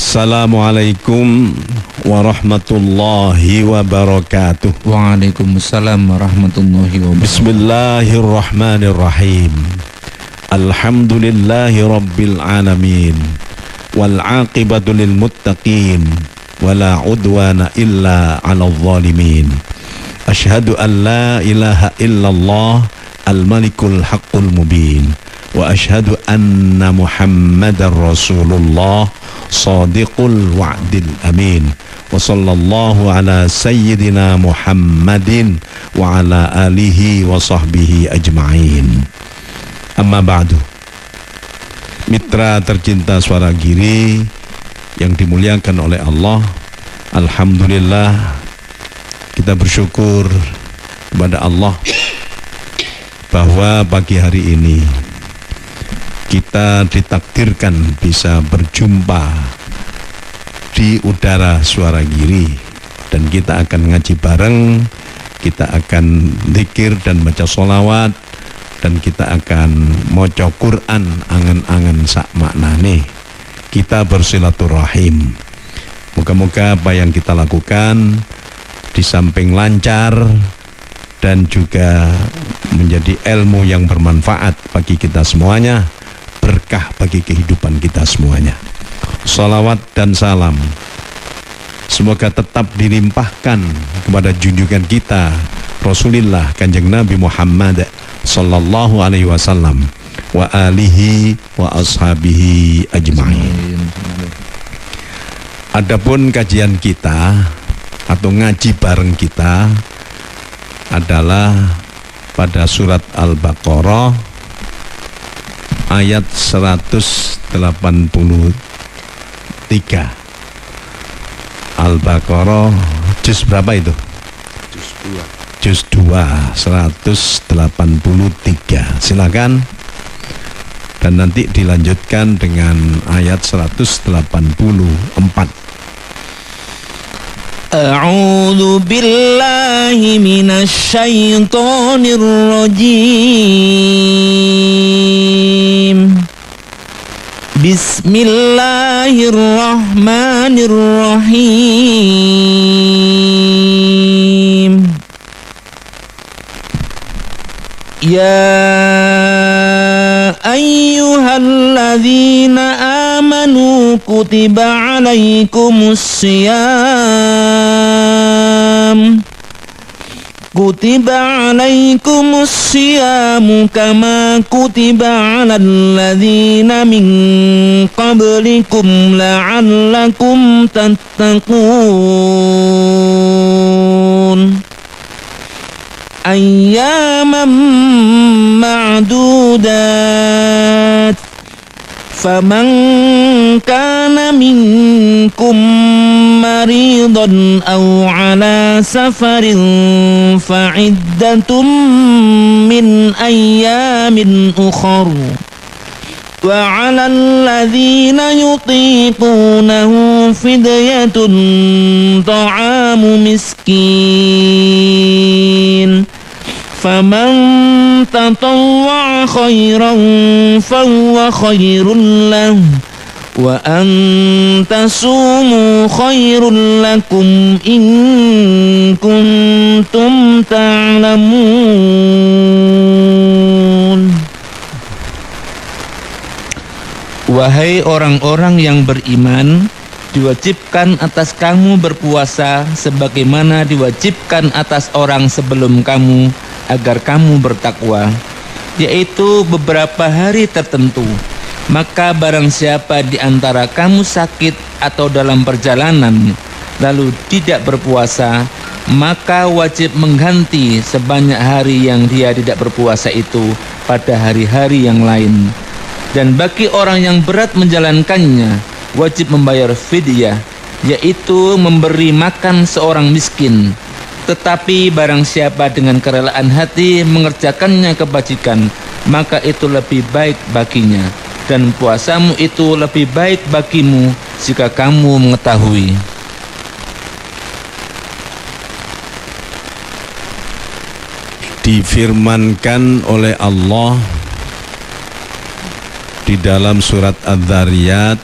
Assalamualaikum warahmatullahi wabarakatuh. Waalaikumsalam warahmatullahi wabarakatuh. Bismillahirrahmanirrahim. Alhamdulillahi rabbil alamin. Wal aqibatu lil muttaqin. Wala udwana illa 'alal zalimin. Asyhadu an la ilaha illallah al-malikul haqqul mubin. Wa asyhadu anna Muhammadar Rasulullah Sadiqul wa'dil amin. Wa sallallahu ala sayyidina Muhammadin wa ala alihi wa sahbihi ajma'in. Amma ba'du. Mitra tercinta Suara Giri yang dimuliakan oleh Allah, alhamdulillah kita bersyukur kepada Allah bahwa pagi hari ini kita ditakdirkan bisa berjumpa di udara Suara Giri, dan kita akan ngaji bareng, kita akan zikir dan baca sholawat, dan kita akan maca Quran angen-angen sak maknane. Kita bersilaturahim. Moga-moga apa yang kita lakukan di samping lancar dan juga menjadi ilmu yang bermanfaat bagi kita semuanya, berkah bagi kehidupan kita semuanya. Salawat dan salam semoga tetap dilimpahkan kepada junjungan kita Rasulullah Kanjeng Nabi Muhammad sallallahu alaihi wasallam wa alihi wa ashabihi ajma'in. Adapun kajian kita atau ngaji bareng kita adalah pada surat Al-Baqarah ayat 183. Al-Baqarah juz berapa itu? Juz 2 183. Silakan. Dan nanti dilanjutkan dengan ayat 184. A'udzu billahi minasy syaithanir rajim. Bismillahirrahmanirrahim. Ya ayyuhalladzina amanu kutiba alaikumus siyam. Kutiba alaikumus siyamu kama kutiba alal ladzina min qablikum la'allakum tattaqun. Ayyaman ma'dudat. Faman kana minkum maridan aw ala safarin fa'iddatum min ayyamin ukhar. Wa 'alal ladzina yutiqunahu fidyatun ta'amu miskin. Faman tatawwa'a khairan fahuwa khairun lahu wa an tasumu khairun lakum in kuntum ta'lamun. Wahai orang-orang yang beriman, diwajibkan atas kamu berpuasa sebagaimana diwajibkan atas orang sebelum kamu, agar kamu bertakwa, yaitu beberapa hari tertentu. Maka barang siapa di antara kamu sakit atau dalam perjalanan lalu tidak berpuasa, maka wajib mengganti sebanyak hari yang dia tidak berpuasa itu pada hari-hari yang lain. Dan bagi orang yang berat menjalankannya, wajib membayar fidyah, yaitu memberi makan seorang miskin. Tetapi barang siapa dengan kerelaan hati mengerjakannya kebajikan, maka itu lebih baik baginya, dan puasamu itu lebih baik bagimu jika kamu mengetahui. Difirmankan oleh Allah di dalam surat Adz-Dzariyat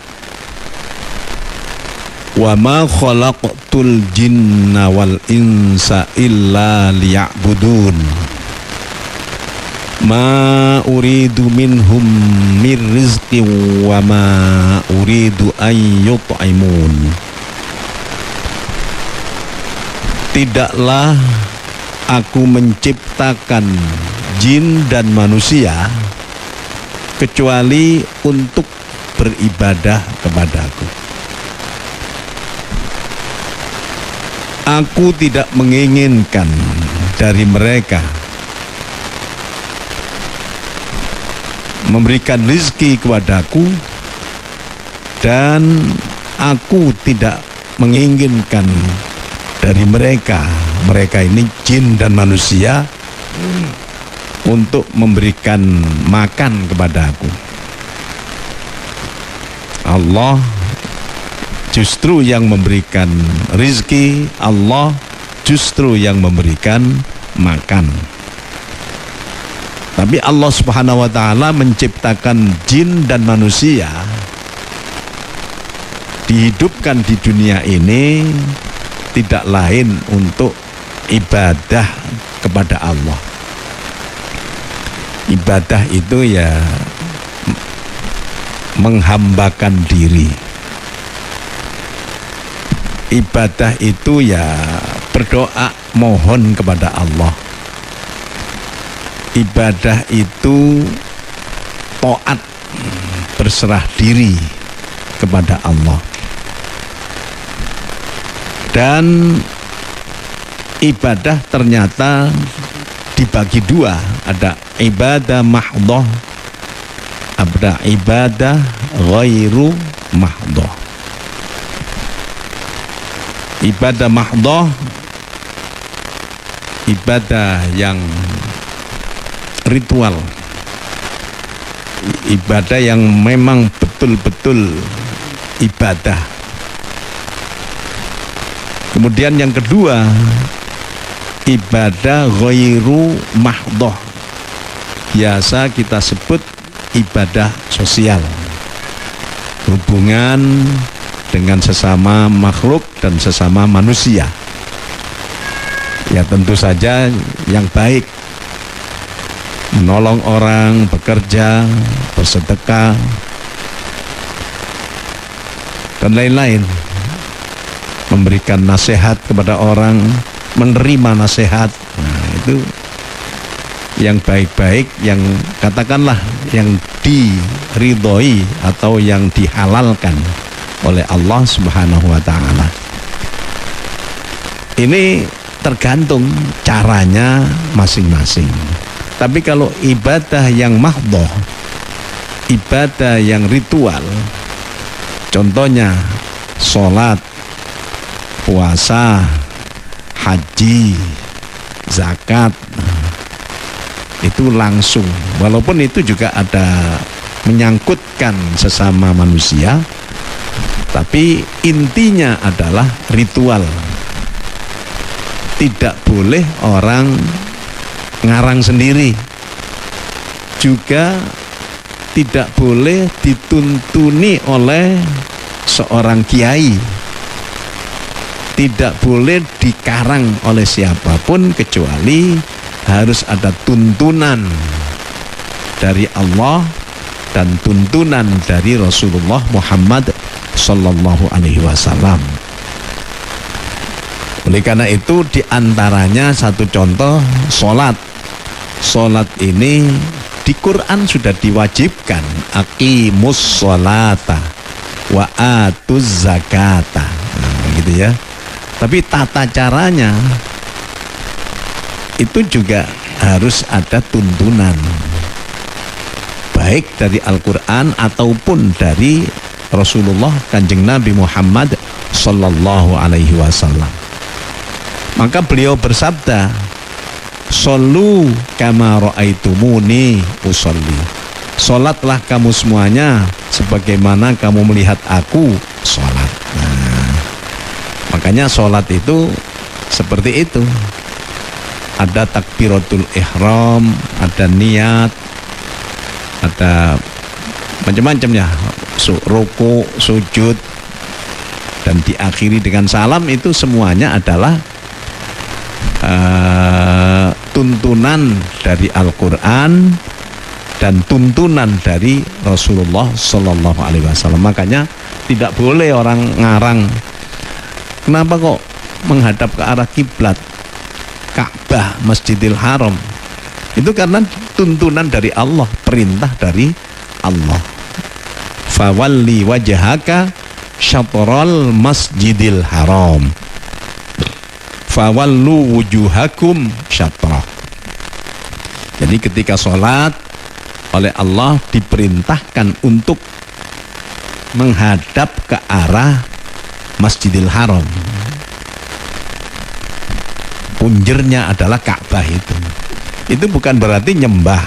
Wa ma khalaqtul jinna wal insa illa liya'budun. Ma uridu minhum mir rizqi wa ma uridu an yut'imun. Tidaklah aku menciptakan jin dan manusia kecuali untuk beribadah kepadaku. Aku tidak menginginkan dari mereka memberikan rezeki kepadaku, dan aku tidak menginginkan dari mereka ini jin dan manusia untuk memberikan makan kepadaku. Allah justru yang memberikan rizki, Allah justru yang memberikan makan. Tapi Allah Subhanahu wa ta'ala menciptakan jin dan manusia, dihidupkan di dunia ini tidak lain untuk ibadah kepada Allah. Ibadah itu ya menghambakan diri. Ibadah itu ya berdoa mohon kepada Allah. Ibadah itu taat, berserah diri kepada Allah. Dan ibadah ternyata dibagi dua, ada ibadah mahdhah, ada ibadah ghairu mahdhah. Ibadah mahdhah, ibadah yang ritual, ibadah yang memang betul-betul ibadah. Kemudian yang kedua, ibadah ghairu mahdhah, biasa kita sebut ibadah sosial, hubungan dengan sesama makhluk dan sesama manusia. Ya tentu saja yang baik, menolong orang, bekerja, bersedekah, dan lain-lain. Memberikan nasihat kepada orang, menerima nasihat. Nah, itu yang baik-baik, yang katakanlah yang diridhoi atau yang dihalalkan oleh Allah Subhanahu wa ta'ala. Ini tergantung caranya masing-masing. Tapi kalau ibadah yang mahdhah, ibadah yang ritual, contohnya sholat, puasa, haji, zakat, itu langsung, walaupun itu juga ada menyangkutkan sesama manusia, tapi intinya adalah ritual. Tidak boleh orang ngarang sendiri, juga tidak boleh dituntuni oleh seorang kiai, tidak boleh dikarang oleh siapapun, kecuali harus ada tuntunan dari Allah dan tuntunan dari Rasulullah Muhammad Sallallahu Alaihi Wasallam. Oleh karena itu, diantaranya satu contoh sholat. Sholat ini di Quran sudah diwajibkan, aqimus sholata wa atuz zakata, gitu ya. Tapi tata caranya itu juga harus ada tuntunan, baik dari Al-Quran ataupun dari Rasulullah Kanjeng Nabi Muhammad Sallallahu Alaihi Wasallam. Maka beliau bersabda, "Shollu kama ra'aitumuni usolli." Sholatlah kamu semuanya sebagaimana kamu melihat aku sholat. Nah, makanya sholat itu seperti itu. Ada takbiratul ihram, ada niat, ada macam-macam ya, ruku, sujud, dan diakhiri dengan salam, itu semuanya adalah tuntunan dari Al-Quran dan tuntunan dari Rasulullah Sallallahu Alaihi Wasallam. Makanya tidak boleh orang ngarang, kenapa kok menghadap ke arah kiblat Ka'bah, Masjidil Haram. Itu karena tuntunan dari Allah, perintah dari Allah. Fawalli wajhaka syatral Masjidil Haram, fawallu wujuhakum syatra. Jadi ketika sholat oleh Allah diperintahkan untuk menghadap ke arah Masjidil Haram. Punjernya adalah Ka'bah itu. Itu bukan berarti nyembah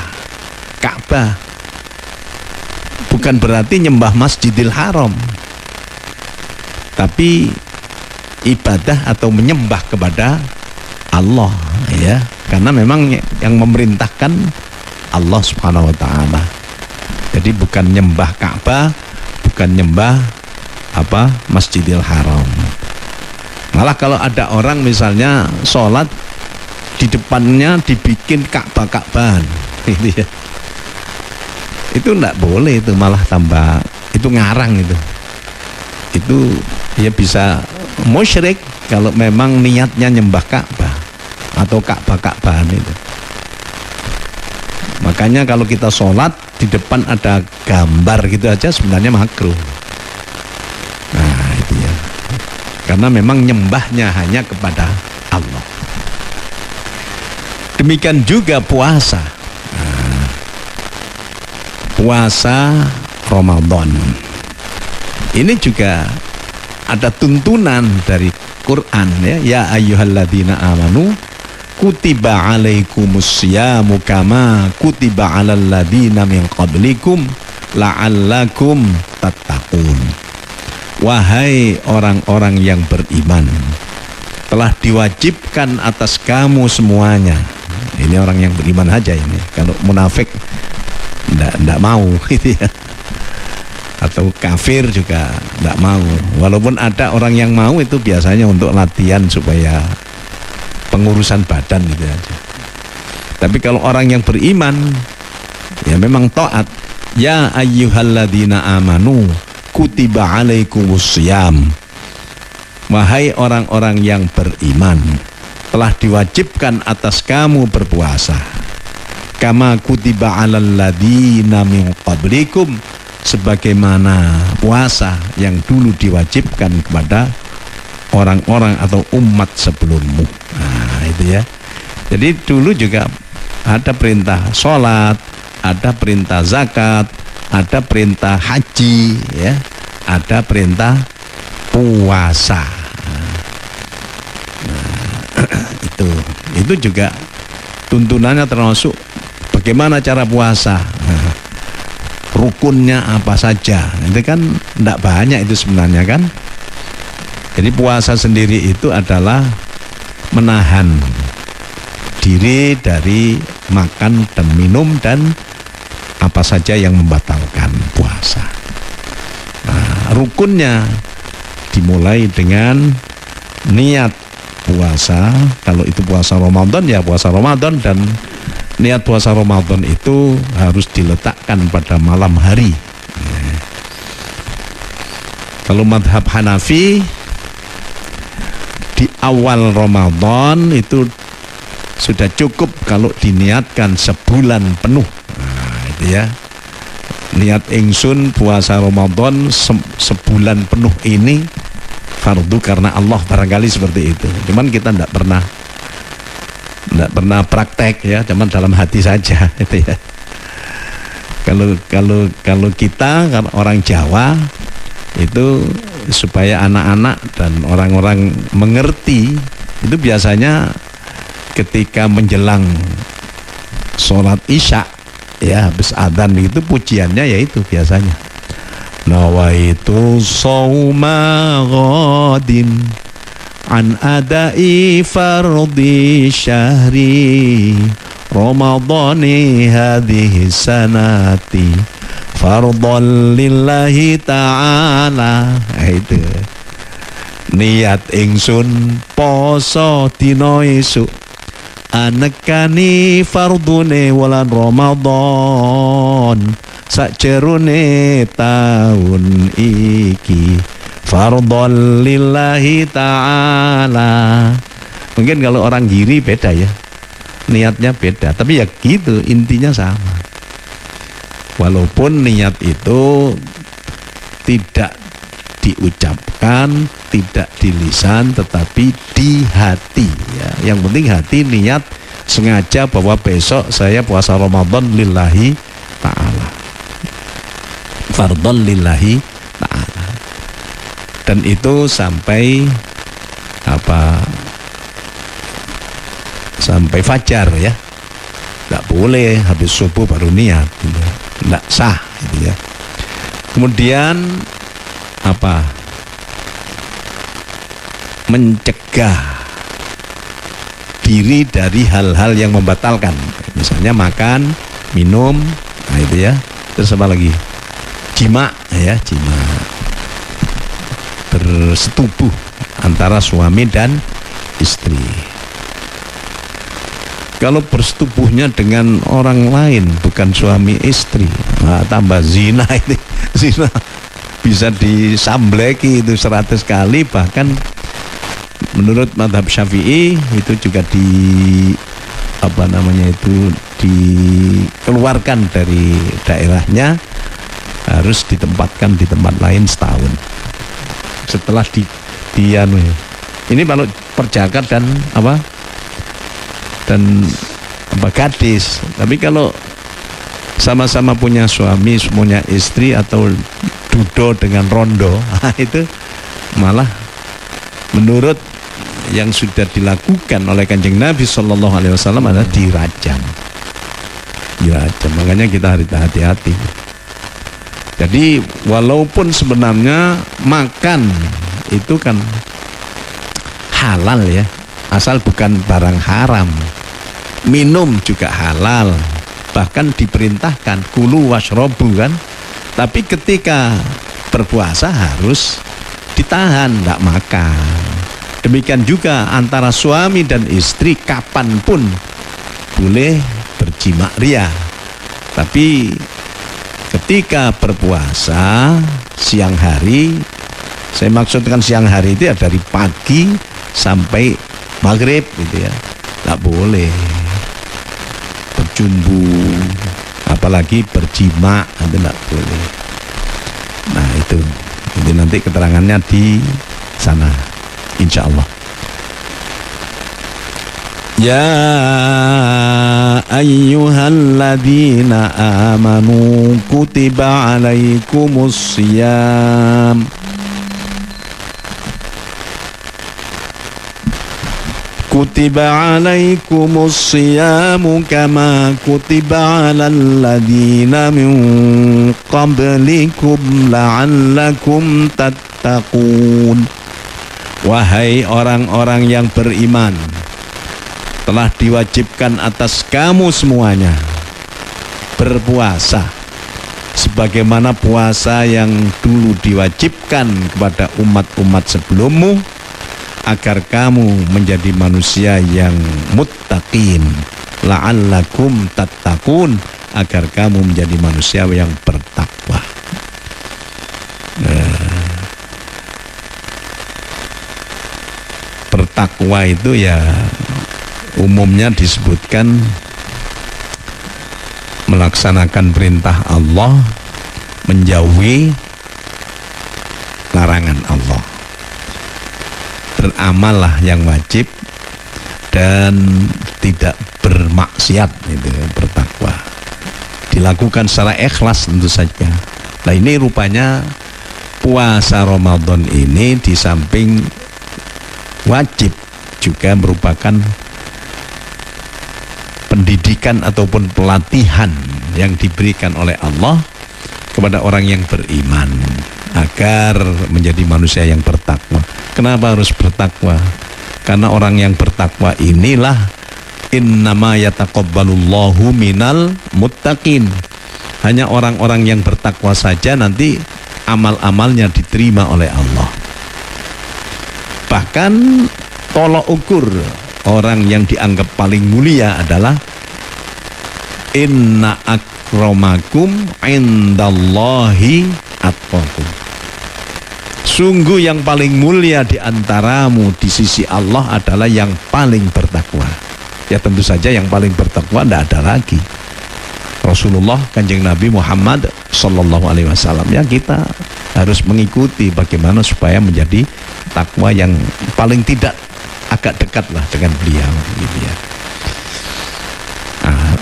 Ka'bah, bukan berarti nyembah Masjidil Haram, tapi ibadah atau menyembah kepada Allah, ya, karena memang yang memerintahkan Allah Subhanahu wa taala. Jadi bukan nyembah Ka'bah, bukan nyembah Masjidil Haram. Malah kalau ada orang misalnya sholat di depannya dibikin Ka'bah-Ka'bahan, gitu ya, itu enggak boleh, itu malah tambah, itu ngarang itu ya bisa musyrik kalau memang niatnya nyembah Ka'bah atau Ka'bah-Ka'bahan itu. Makanya kalau kita sholat di depan ada gambar gitu aja sebenarnya makruh. Nah itu ya, karena memang nyembahnya hanya kepada Allah. Demikian juga puasa. Nah, puasa Ramadan ini juga ada tuntunan dari Quran, ya ayyuhalladzina amanu kutiba alaikumusyamu kama kutiba alal ladzina min qablikum la'allakum tattaqun. Wahai orang-orang yang beriman, telah diwajibkan atas kamu semuanya. Ini orang yang beriman aja ini. Kalau munafik enggak mau gitu ya. Atau kafir juga enggak mau. Walaupun ada orang yang mau, itu biasanya untuk latihan supaya pengurusan badan gitu aja. Tapi kalau orang yang beriman, ya memang taat. Ya ayyuhalladzina amanu kutiba alaikumussyam. Wahai orang-orang yang beriman, telah diwajibkan atas kamu berpuasa. Kama kutiba alal ladzina min qablikum, sebagaimana puasa yang dulu diwajibkan kepada orang-orang atau umat sebelummu. Nah itu ya. Jadi dulu juga ada perintah sholat, ada perintah zakat, ada perintah haji, ya, ada perintah puasa. Itu juga tuntunannya termasuk bagaimana cara puasa. Rukunnya apa saja, itu kan tidak banyak itu sebenarnya kan. Jadi puasa sendiri itu adalah menahan diri dari makan dan minum dan apa saja yang membatalkan puasa. Nah, rukunnya dimulai dengan niat puasa. Kalau itu puasa Ramadan, ya puasa Ramadan, dan niat puasa Ramadan itu harus diletakkan pada malam hari. Kalau madhab Hanafi, di awal Ramadan itu sudah cukup kalau diniatkan sebulan penuh. Nah itu ya, niat ingsun puasa Ramadan sebulan penuh ini fardu karena Allah, barangkali seperti itu. Cuman kita tidak pernah praktek ya, cuman dalam hati saja itu ya. Kalau kita kan orang Jawa itu, supaya anak-anak dan orang-orang mengerti, itu biasanya ketika menjelang sholat Isya ya, habis adzan itu pujiannya yaitu biasanya nawaitu shauma ghadin an adai fardhi syahri ramadhani hadhihi sanati fardhan lillahi ta'ala. Nah, itu niat ingsun poso dina esuk anekani fardune wulan Ramadan sakjerone taun iki fardhon lillahi ta'ala. Mungkin kalau orang giri beda ya, niatnya beda, tapi ya gitu, intinya sama. Walaupun niat itu tidak diucapkan, tidak di lisan, tetapi di hati ya. Yang penting hati niat sengaja bahwa besok saya puasa Ramadan lillahi ta'ala, fardhon lillahi ta'ala. Dan itu sampai sampai fajar ya. Tidak boleh habis subuh baru niat gitu. Tidak sah gitu ya. Kemudian mencegah diri dari hal-hal yang membatalkan, misalnya makan, minum, nah itu ya. Terus apa lagi? Jima ya, jima, bersetubuh antara suami dan istri. Kalau bersetubuhnya dengan orang lain bukan suami istri, nah, tambah zina ini. Zina bisa disambleki itu 100 kali, bahkan menurut mazhab Syafi'i itu juga dikeluarkan dari daerahnya, harus ditempatkan di tempat lain setahun. Setelah ini kalau perjaka dan gadis. Tapi kalau sama-sama punya suami, punya istri, atau dudo dengan rondo, itu malah menurut yang sudah dilakukan oleh Kanjeng Nabi Sallallahu Alaihi Wasallam adalah dirajam. Makanya kita harus hati-hati. Jadi walaupun sebenarnya makan itu kan halal ya, asal bukan barang haram. Minum juga halal, bahkan diperintahkan kulu washrobu kan. Tapi ketika berpuasa harus ditahan, tidak makan. Demikian juga antara suami dan istri kapanpun boleh berjima ria. Tapi ketika berpuasa siang hari, saya maksudkan siang hari itu ya dari pagi sampai maghrib gitu ya, tidak boleh berjumbu, apalagi berjima, itu tidak boleh. Nah itu nanti keterangannya di sana, insya Allah. Ya ayyuhalladzina amanu kutiba alaikumus siyam kutiba alaikumus siyamu kama kutiba alal ladzina min qablikum la'allakum tattaqun. Wahai orang-orang yang beriman, telah diwajibkan atas kamu semuanya berpuasa sebagaimana puasa yang dulu diwajibkan kepada umat-umat sebelummu, agar kamu menjadi manusia yang muttaqin, la'allakum tattaqun, agar kamu menjadi manusia yang bertakwa. Bertakwa itu ya umumnya disebutkan melaksanakan perintah Allah, menjauhi larangan Allah, beramallah yang wajib dan tidak bermaksiat. Itu bertakwa dilakukan secara ikhlas tentu saja. Nah ini rupanya puasa Ramadan ini di samping wajib juga merupakan pendidikan ataupun pelatihan yang diberikan oleh Allah kepada orang yang beriman agar menjadi manusia yang bertakwa. Kenapa harus bertakwa? Karena orang yang bertakwa inilah innama yataqabbalullahu minal muttaqin. Hanya orang-orang yang bertakwa saja nanti amal-amalnya diterima oleh Allah. Bahkan tolok ukur orang yang dianggap paling mulia adalah inna akramakum indallahi atqakum. Sungguh yang paling mulia di antaramu di sisi Allah adalah yang paling bertakwa. Ya tentu saja yang paling bertakwa tidak ada lagi. Rasulullah Kanjeng Nabi Muhammad Sallallahu Alaihi Wasallam. Ya kita harus mengikuti bagaimana supaya menjadi takwa yang paling tidak agak dekat lah dengan beliau gitu ya. Nah,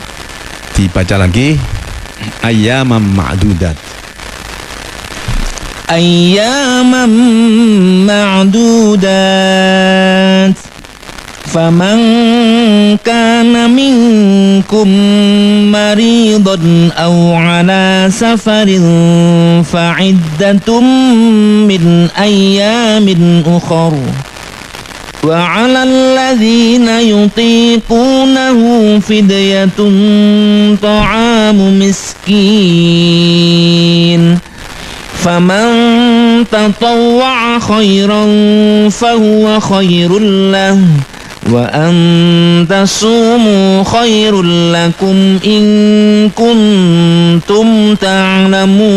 dibaca lagi ayyaman ma'dudat. Ayyaman ma'dudat. Faman kana minkum maridan aw ala safarin fa'iddatum min ayyamin ukhar. وعلى الذين يطيقونه فدية طعام مسكين فمن تطوع خيرا فهو خير له وأن تصوموا خير لكم إن كنتم تعلمون.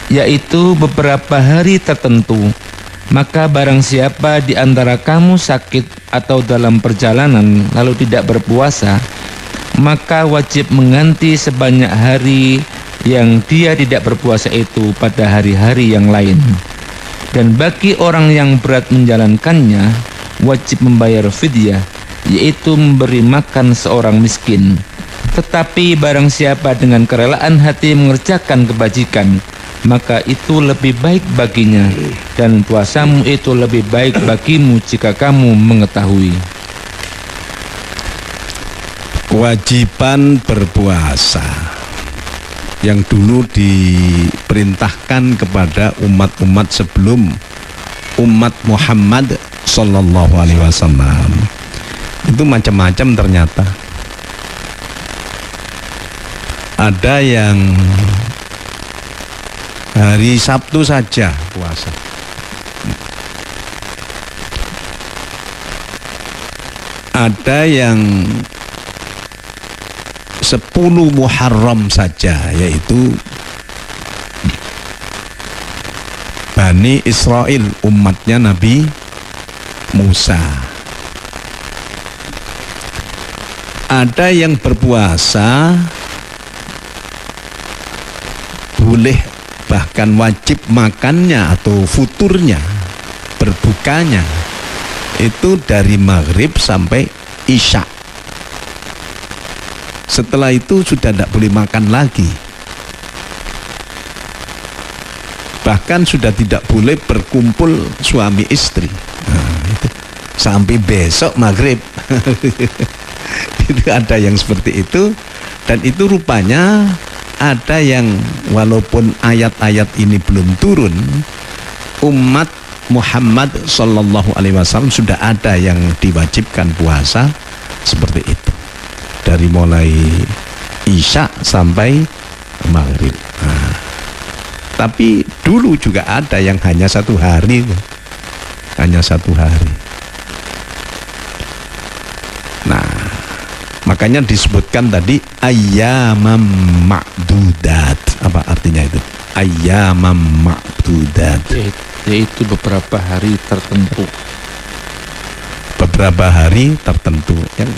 Yaitu beberapa hari tertentu. Maka barang siapa di antara kamu sakit atau dalam perjalanan lalu tidak berpuasa, maka wajib mengganti sebanyak hari yang dia tidak berpuasa itu pada hari-hari yang lain. Dan bagi orang yang berat menjalankannya, wajib membayar fidyah, yaitu memberi makan seorang miskin. Tetapi barang siapa dengan kerelaan hati mengerjakan kebajikan, maka itu lebih baik baginya, dan puasamu itu lebih baik bagimu jika kamu mengetahui. Kewajiban berpuasa yang dulu diperintahkan kepada umat-umat sebelum umat Muhammad Sallallahu Alaihi Wasallam itu macam-macam ternyata. Ada yang hari Sabtu saja puasa. Ada yang 10 Muharram saja, yaitu Bani Israel, umatnya Nabi Musa. Ada yang berpuasa boleh bahkan wajib makannya atau futurnya, berbukanya itu dari maghrib sampai isya. Setelah itu sudah tidak boleh makan lagi. Bahkan sudah tidak boleh berkumpul suami istri. Nah, itu. Sampai besok maghrib. Itu ada yang seperti itu. Dan itu rupanya ada yang walaupun ayat-ayat ini belum turun, umat Muhammad Sallallahu Alaihi Wasallam sudah ada yang diwajibkan puasa seperti itu, dari mulai isya sampai maghrib. Nah, tapi dulu juga ada yang hanya 1 hari, hanya 1 hari. Nah, makanya disebutkan tadi ayyamam ma'dudat. Apa artinya itu? Ayyamam ma'dudat. Yaitu beberapa hari tertentu. Beberapa hari tertentu. Nah,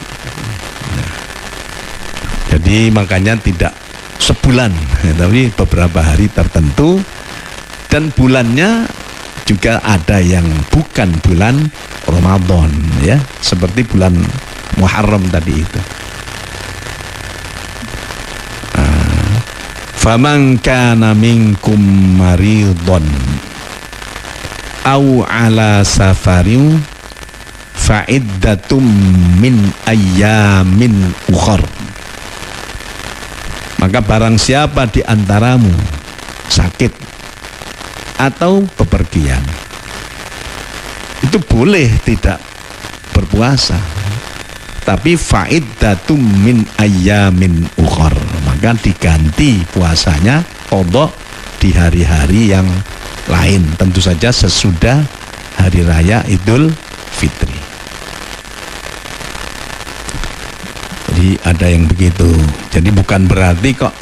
jadi makanya tidak sebulan, tapi beberapa hari tertentu. Dan bulannya juga ada yang bukan bulan Ramadan, ya, seperti bulan Muharram tadi itu. Faman kana minkum maridun aw ala safarin fa'iddatum min ayyamin ukhar. Maka barang siapa di antaramu sakit atau bepergian, itu boleh tidak berpuasa, tapi fa'iddatum min ayyamin ukhar, maka diganti puasanya qadha di hari-hari yang lain, tentu saja sesudah hari raya Idul Fitri. Jadi ada yang begitu. Jadi bukan berarti kok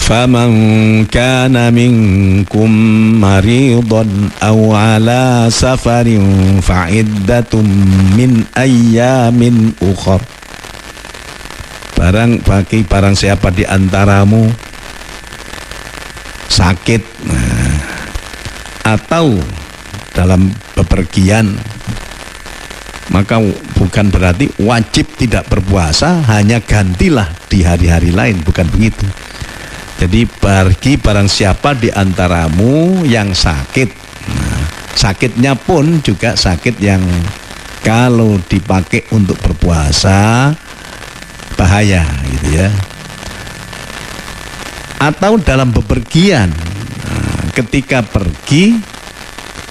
faman kana minkum maridun aw ala safarin fa'iddatum min ayyamin ukhra. Barang siapa di antaramu sakit atau dalam bepergian, maka bukan berarti wajib tidak berpuasa, hanya gantilah di hari-hari lain, bukan begitu. Jadi bagi barang siapa di antaramu yang sakit, sakitnya pun juga sakit yang kalau dipakai untuk berpuasa bahaya gitu ya. Atau dalam bepergian, ketika pergi,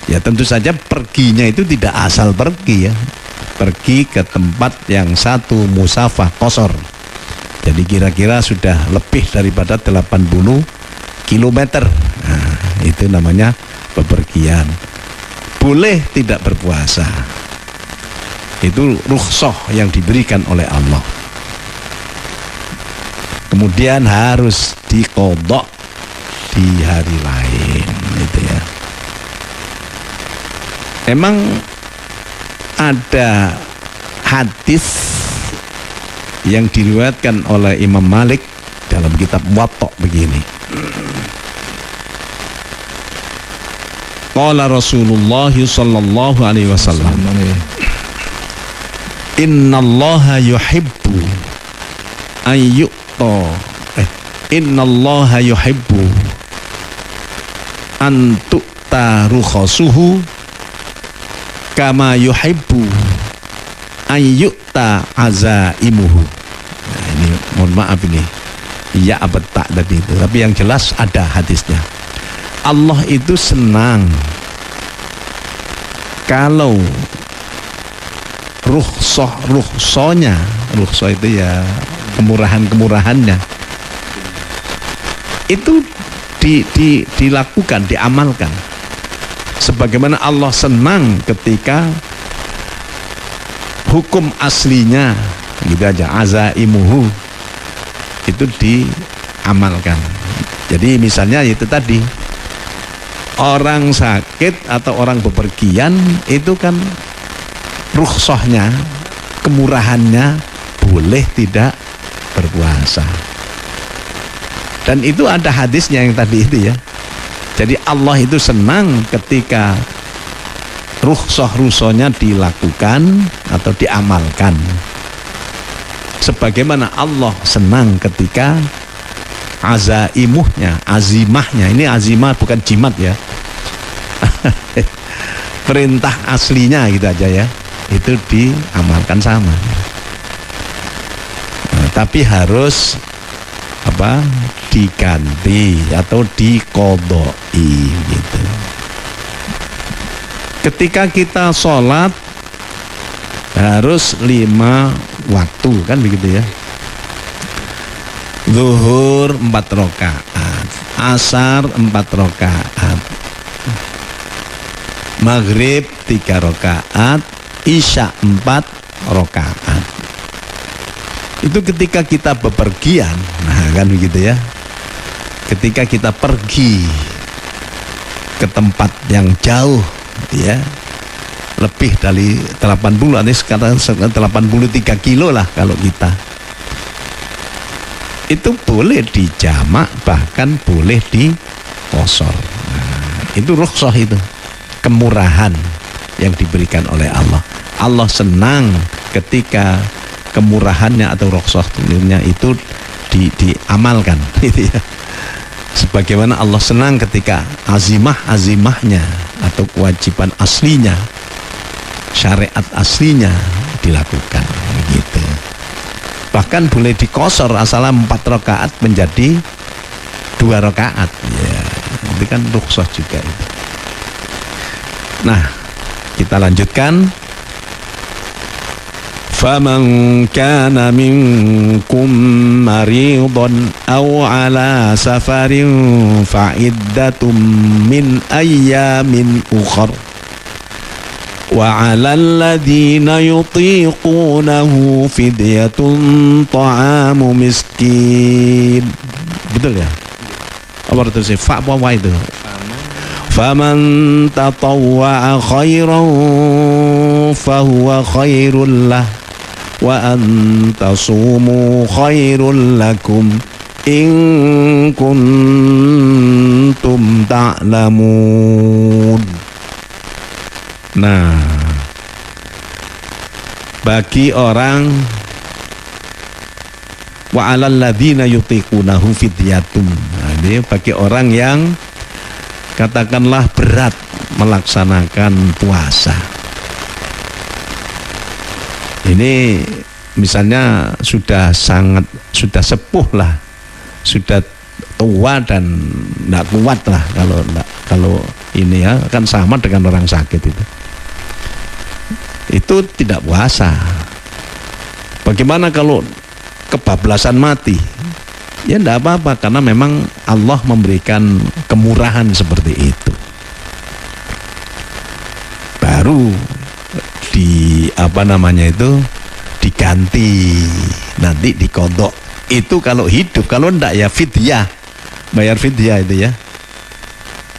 ya tentu saja perginya itu tidak asal pergi ya, pergi ke tempat yang satu musafah qasar. Jadi kira-kira sudah lebih daripada 80 km. Nah, itu namanya bepergian. Boleh tidak berpuasa. Itu rukhsah yang diberikan oleh Allah. Kemudian harus diqadha di hari lain gitu ya. Emang ada hadis yang diriwayatkan oleh Imam Malik dalam kitab Muwatta begini. Qala Rasulullah sallallahu alaihi wasallam, innallaha yuhibbu an innallaha yuhibbu an tu'ta rukhasuhu kama yuhibbu an yu'ta azaimuhu. Nah, ini mohon maaf ini ya apa tak tadi itu, tapi yang jelas ada hadisnya. Allah itu senang kalau rukhsahnya itu ya kemurahannya itu dilakukan, diamalkan. Sebagaimana Allah senang ketika hukum aslinya gitu aja, azaimuhu itu diamalkan. Jadi misalnya itu tadi, orang sakit atau orang bepergian itu kan rukhsahnya, kemurahannya boleh tidak berpuasa. Dan itu ada hadisnya yang tadi itu ya. Jadi Allah itu senang ketika rukhsah-rukhsahnya dilakukan atau diamalkan. Sebagaimana Allah senang ketika azimahnya, ini azimah bukan jimat ya. Perintah aslinya gitu aja ya. Itu diamalkan sama. Nah, tapi harus diganti atau diqadai gitu. Ketika kita sholat harus 5 waktu kan begitu ya. Zuhur 4 rakaat, asar 4 rakaat, maghrib 3 rakaat, isya 4 rakaat. Itu ketika kita bepergian, nah kan begitu ya. Ketika kita pergi ke tempat yang jauh ya, lebih dari 80, ini sekarang 83 kilo lah kalau kita. Itu boleh dijamak, bahkan boleh dikosor. Nah, itu rukhsah, itu kemurahan yang diberikan oleh Allah. Allah senang ketika kemurahannya atau rukhsahnya itu diamalkan gitu ya. Sebagaimana Allah senang ketika azimahnya atau kewajiban aslinya, syariat aslinya dilakukan gitu. Bahkan boleh dikosor asal 4 rakaat menjadi 2 rakaat ya, itu kan rukhsah juga itu. Nah, kita lanjutkan. فمن كان منكم مريضا أو على سفر فعدة من أيام أخر وعلى الذين يطيقونه فدية طعام مسكين. Betul ya? Apa terusnya? Fa apa itu? فمن تطوع خيرا فهو خير له وأن تصوموا خير لكم إن كنتم تعلمون. Nah, bagi orang wa 'alal ladzina yutiqunahu fidyatun. Nah, ini bagi orang yang katakanlah berat melaksanakan puasa. Ini misalnya sudah sepuh lah, sudah tua dan tidak kuat lah kalau ini ya kan sama dengan orang sakit itu tidak puasa. Bagaimana kalau kebablasan mati? Ya tidak apa-apa karena memang Allah memberikan kemurahan seperti itu. Baru diganti nanti dikodok. Itu kalau hidup, kalau enggak ya fidyah, bayar fidyah itu ya,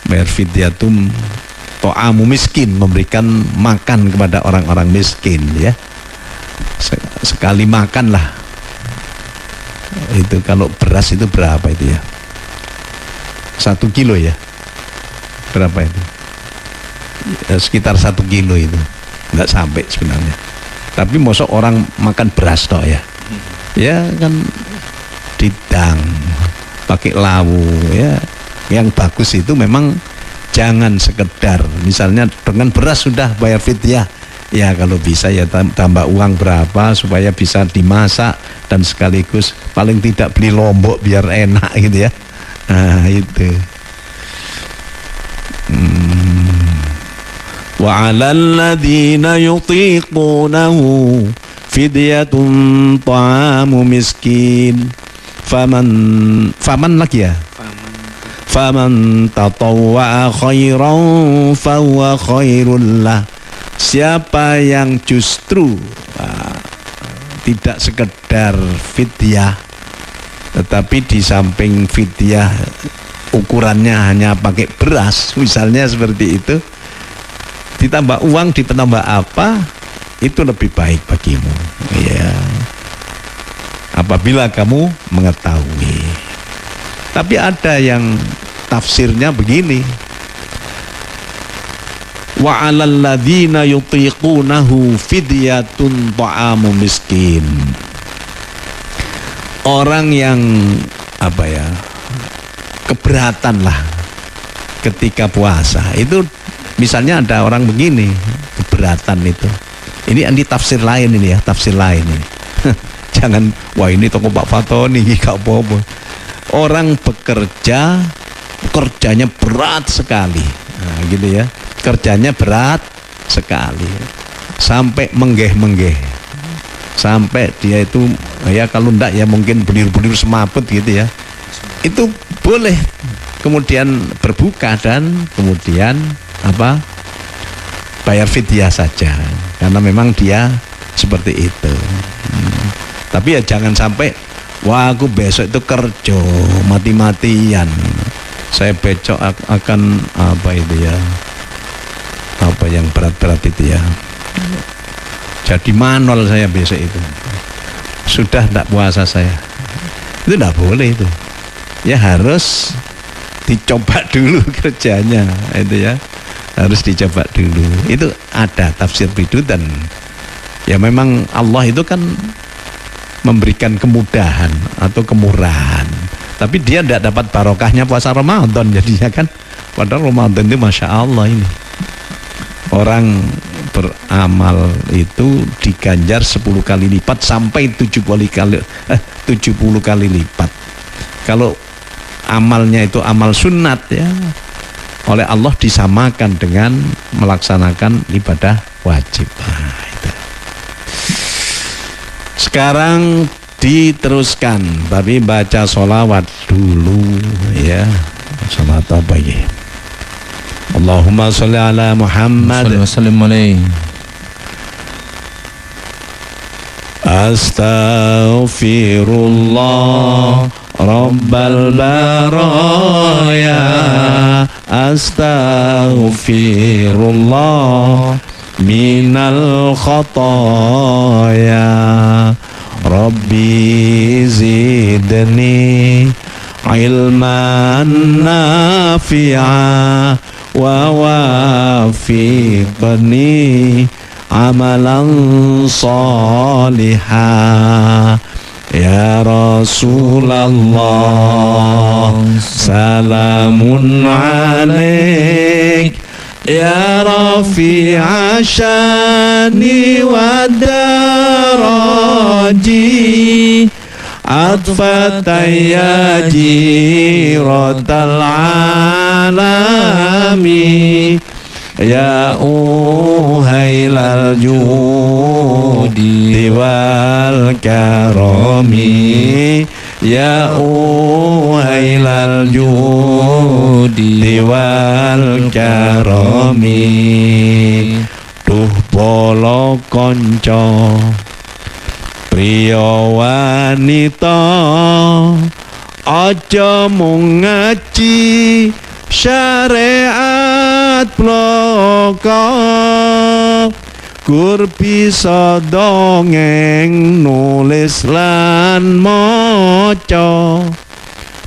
bayar fidyatum to'amu miskin, memberikan makan kepada orang-orang miskin ya, sekali makan lah. Itu kalau beras itu berapa itu ya, 1 kilo ya, berapa itu ya, sekitar 1 kilo itu enggak sampai sebenarnya, tapi mosok orang makan beras toh ya, ya kan didang pakai lawu ya. Yang bagus itu memang jangan sekedar misalnya dengan beras sudah bayar fidyah ya, kalau bisa ya tambah uang berapa supaya bisa dimasak dan sekaligus paling tidak beli lombok biar enak gitu ya. Nah itu wa 'alal ladzina yutiqunahu fidyatun ta'amu miskin faman lagi ya, faman tatawwa'a khairan fahuwa khairul lah. Siapa yang justru tidak sekedar fidyah, tetapi di samping fidyah ukurannya hanya pakai beras misalnya seperti itu, ditambah uang, ditambah apa, itu lebih baik bagimu ya, apabila kamu mengetahui. Tapi ada yang tafsirnya begini, wa 'alal ladzina yutiqunahu fidyatun ta'amu miskin. Orang yang keberatan lah ketika puasa itu, misalnya ada orang begini keberatan itu, ini anti tafsir lain ini ya, tafsir lain ini. Jangan wah ini toko Pak Fatoni gak apa-apa. Orang kerjanya berat sekali, nah, gitu ya, kerjanya berat sekali sampai menggeh-menggeh, sampai dia itu ya kalau enggak ya mungkin belir-belir semaput gitu ya, itu boleh kemudian berbuka dan kemudian bayar fidyah saja karena memang dia seperti itu. Tapi ya jangan sampai wah aku besok itu kerja mati-matian, saya besok akan yang berat-berat itu ya, jadi manol saya besok itu, sudah tidak puasa saya. Itu tidak boleh itu ya, harus dicoba dulu kerjanya itu ya, harus dicoba dulu. Itu ada tafsir itu, dan ya memang Allah itu kan memberikan kemudahan atau kemurahan, tapi dia tidak dapat barokahnya puasa Ramadan jadinya kan. Padahal Ramadan itu Masya Allah ini orang beramal itu diganjar 10 kali lipat sampai 70 kali lipat. Kalau amalnya itu amal sunat ya, oleh Allah disamakan dengan melaksanakan ibadah wajib. Nah, itu. Sekarang diteruskan, tapi baca sholawat dulu ya. Sholawat apa ya? Allahumma sholli ala Muhammad. Sallallahu alaihi. Astaghfirullah Rabbal baraya, astaghfirullah minal khataya, Rabbi zidni ilman nafi'a wa wafiqni amalan salihah. Ya Rasulullah salamun alaik, ya rafi'a syani wa daraji, atfatan ya jiratal alami, ya uhailal judi wal karami, ya uhailal judi wal karami. Duh polo konco priya wanita, aja mung ngaji syariat bloko, gur bisa dongeng nulis lan maca,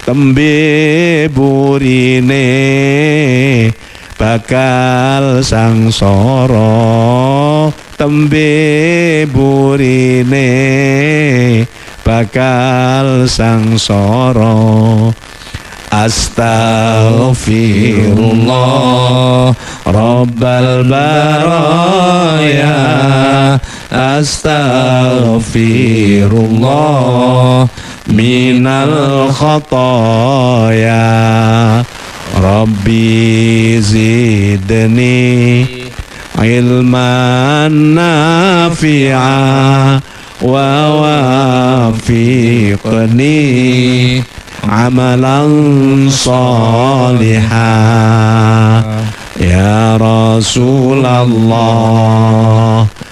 tembe burine bakal sangsara, tembe burine bakal sangsara. Astaghfirullah Rabbal baraya, astaghfirullah minal khataya, Rabbi zidni ilman nafi'a wa wafiqni amalan salihah. Ya Rasulullah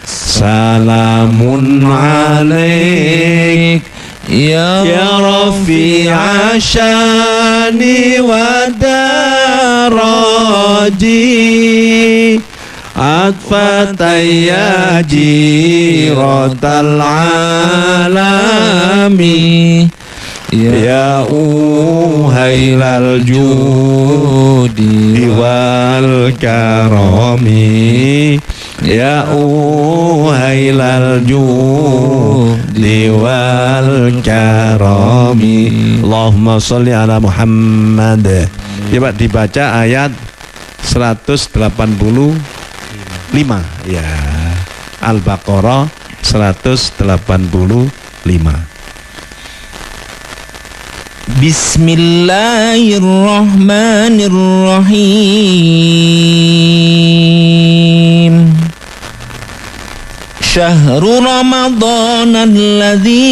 salamun alaik, ya rafi'a syani wa daraji, atfatan ya jiratal alami, ya uhailal judi wal karami, ya uhailal judi wal karami. Allahumma sholli ala Muhammad. Coba dibaca ayat 185 ya. Al-Baqarah 185. Bismillahirrahmanirrahim. Syahrul Ramadan alladzi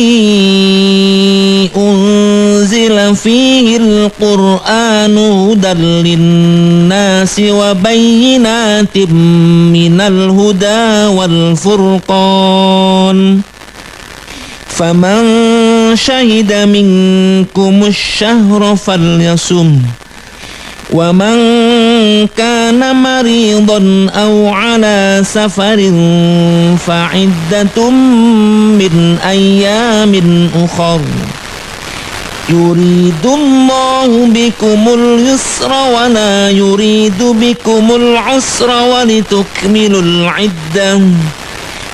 unzila fihi al-Qur'anu hudan lin-nasi wa bayyinatin minal huda wal furqan. Faman syahida minkumus syahra falyasum, wa man kana maridan aw ala safarin fa'iddatum min ayyamin ukhar. Yuridullahu bikumul yusra wa la yuridu bikumul usra wa litukmilul iddah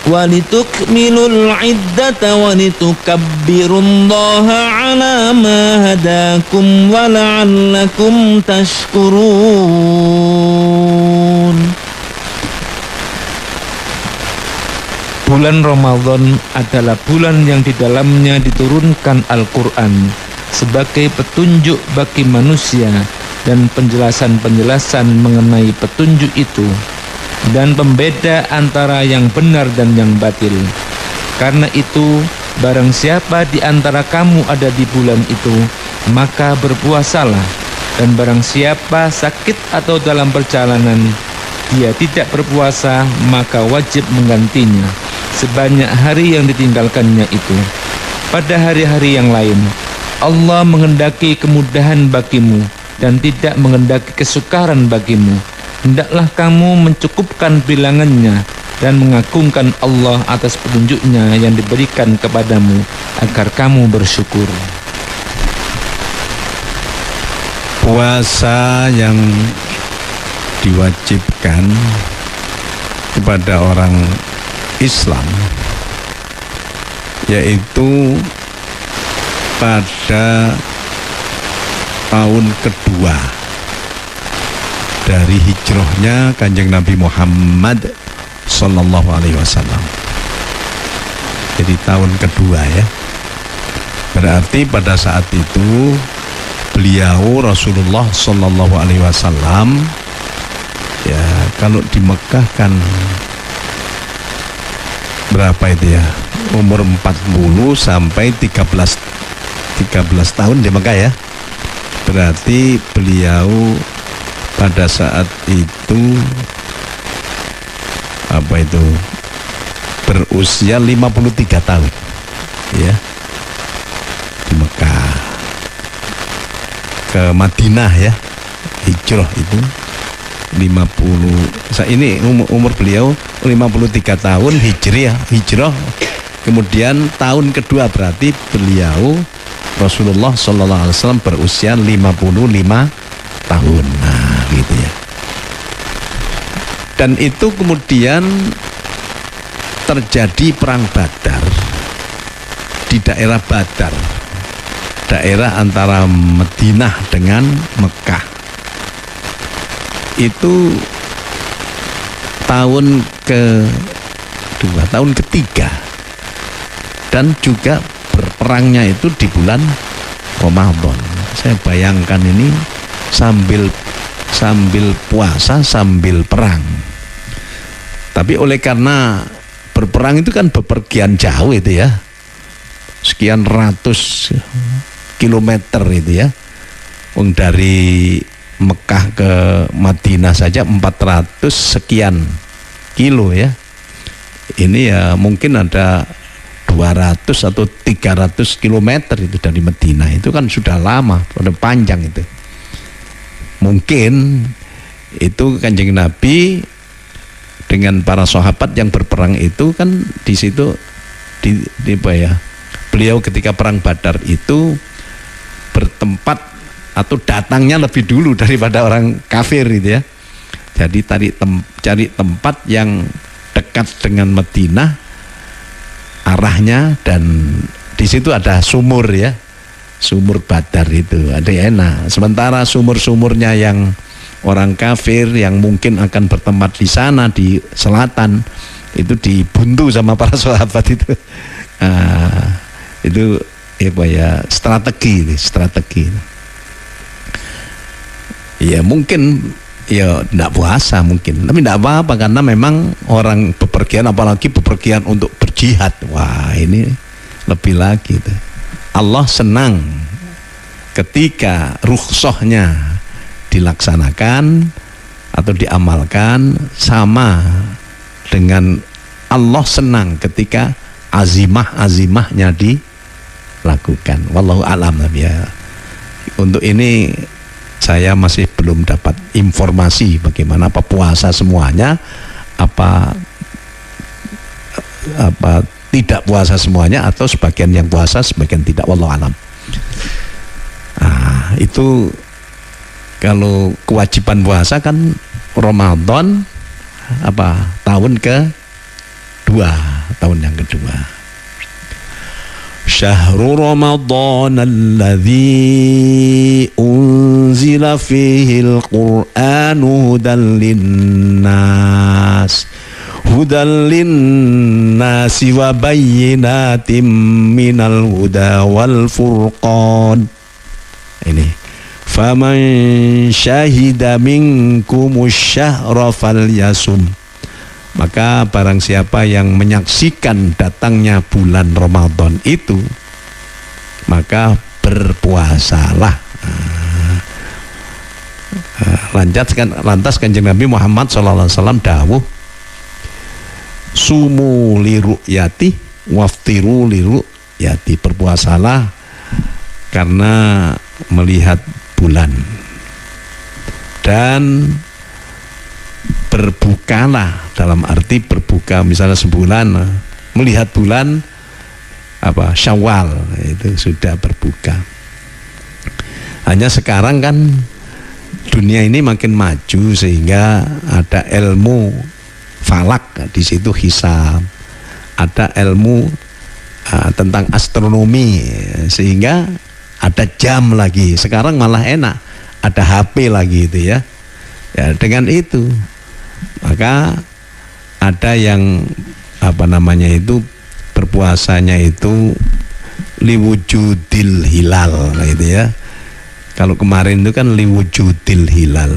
walitukmilul iddata walitukabbirullaha ala ma hadakum wa la'allakum tashkurun. Bulan Ramadan adalah bulan yang di dalamnya diturunkan Al-Quran sebagai petunjuk bagi manusia dan penjelasan-penjelasan mengenai petunjuk itu dan pembeda antara yang benar dan yang batil. Karena itu barang siapa di antara kamu ada di bulan itu, maka berpuasalah. Dan barang siapa sakit atau dalam perjalanan, dia tidak berpuasa, maka wajib menggantinya sebanyak hari yang ditinggalkannya itu. Pada hari-hari yang lain, Allah menghendaki kemudahan bagimu dan tidak menghendaki kesukaran bagimu. Hendaklah kamu mencukupkan bilangannya dan mengagungkan Allah atas petunjuknya yang diberikan kepadamu agar kamu bersyukur. Puasa yang diwajibkan kepada orang Islam yaitu pada tahun kedua dari hijrahnya Kanjeng Nabi Muhammad Sallallahu Alaihi Wasallam. Jadi tahun kedua ya. Berarti pada saat itu beliau Rasulullah Sallallahu Alaihi Wasallam ya, kalau di Mekah kan berapa itu ya, umur 40 sampai 13 tahun di Mekah ya. Berarti beliau pada saat itu berusia 53 tahun ya, di Mekah ke Madinah ya, hijrah itu 50. Ini umur beliau 53 tahun hijrah. Kemudian tahun kedua berarti beliau Rasulullah Sallallahu Alaihi Wasallam berusia 55 tahun. Nah, gitu ya. Dan itu kemudian terjadi perang Badar di daerah Badar, daerah antara Madinah dengan Mekah. Itu tahun kedua, tahun ketiga, dan juga berperangnya itu di bulan Ramadan. Saya bayangkan ini sambil puasa sambil perang. Tapi oleh karena berperang itu kan bepergian jauh itu ya, sekian ratus kilometer itu ya. Dari Mekah ke Madinah saja 400 sekian kilo ya. Ini ya mungkin ada 200 atau 300 kilometer itu dari Madinah. Itu kan sudah lama, sudah panjang itu. Mungkin itu Kanjeng Nabi dengan para sahabat yang berperang itu kan di situ beliau ketika perang Badar itu bertempat atau datangnya lebih dulu daripada orang kafir gitu ya. Jadi cari tempat yang dekat dengan Madinah arahnya, dan di situ ada sumur ya, sumur Badar itu ada enak. Sementara sumur-sumurnya yang orang kafir yang mungkin akan bertempat di sana di selatan itu dibuntu sama para sahabat itu. Itu strategi. Ya mungkin ya tidak puasa mungkin, tapi tidak apa-apa karena memang orang bepergian, apalagi bepergian untuk berjihad. Wah, ini lebih lagi tuh. Allah senang ketika rukhsahnya dilaksanakan atau diamalkan, sama dengan Allah senang ketika azimahnya dilakukan. Wallahu a'lam ya. Untuk ini saya masih belum dapat informasi bagaimana apa puasa semuanya, apa tidak puasa semuanya, atau sebagian yang puasa sebagian tidak. Wallahu a'lam. Itu kalau kewajiban puasa kan Ramadan tahun yang kedua. Syahrul Ramadan alladzi unzila fihi al-Qur'anu hudan linnas wa bayyinatin minal huda wal furqan. Ini faman syahida minkumus syahra falyasum. Maka barang siapa yang menyaksikan datangnya bulan Ramadan itu, maka berpuasalah. Lantas Kanjeng Nabi Muhammad SAW dawuh, sumu li ru'yati waftiru li ru'yati, berpuasalah karena melihat bulan, dan berbukalah, dalam arti berbuka misalnya sebulan melihat bulan Syawal, itu sudah berbuka. Hanya sekarang kan dunia ini makin maju sehingga ada ilmu falak, di situ hisab, ada ilmu tentang astronomi, sehingga ada jam lagi. Sekarang malah enak, ada HP lagi itu ya. Ya, dengan itu maka ada yang berpuasanya itu liwujudil hilal gitu ya. Kalau kemarin itu kan liwujudil hilal,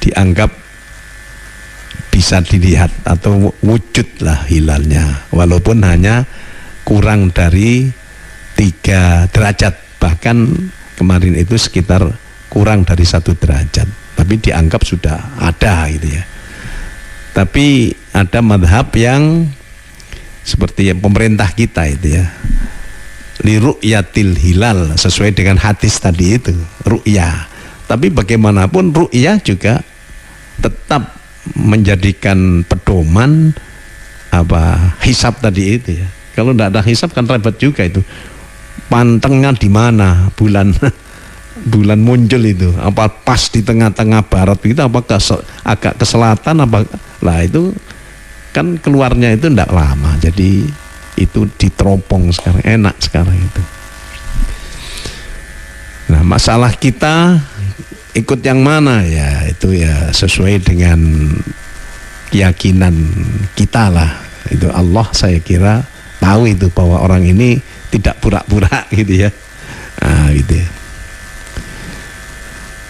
dianggap bisa dilihat atau wujud lah hilalnya, walaupun hanya kurang dari 3 derajat, bahkan kemarin itu sekitar kurang dari 1 derajat, tapi dianggap sudah ada gitu ya. Tapi ada madhab yang seperti pemerintah kita itu ya, li ru'yatil hilal, sesuai dengan hadis tadi itu, ru'yah. Tapi bagaimanapun ru'yah juga tetap menjadikan pedoman hisab tadi itu ya. Kalau tidak ada hisab kan repot juga itu. Pantengnya di mana bulan bulan muncul itu, apa pas di tengah-tengah barat itu, apa agak ke selatan, apa lah, itu kan keluarnya itu tidak lama, jadi itu diteropong sekarang, enak sekarang itu. Nah, masalah kita ikut yang mana ya, itu ya sesuai dengan keyakinan kita lah. Itu Allah saya kira tahu itu bahwa orang ini tidak pura-pura gitu ya. Nah, gitu ya.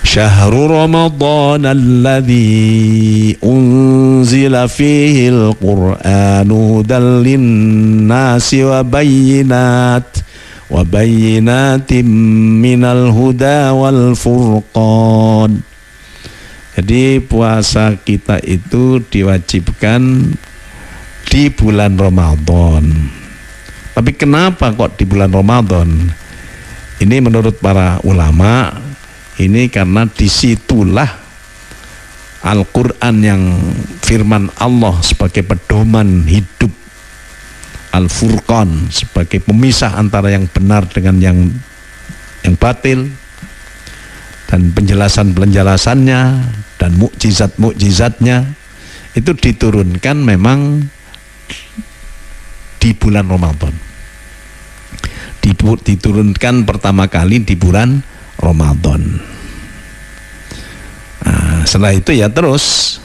Syahrul Ramadan alladzi unzila fihi al-Qur'anu hudan lin-nasi wa bayyinatin minal huda wal furqan. Jadi puasa kita itu diwajibkan di bulan Ramadan. Tapi kenapa kok di bulan Ramadan? Ini menurut para ulama, ini karena disitulah Al-Quran yang firman Allah sebagai pedoman hidup, Al-Furqan sebagai pemisah antara yang benar dengan yang batil, dan penjelasan-penjelasannya dan mukjizat-mukjizatnya itu diturunkan memang di bulan Ramadan. Diturunkan pertama kali di bulan Ramadan. Nah, setelah itu ya terus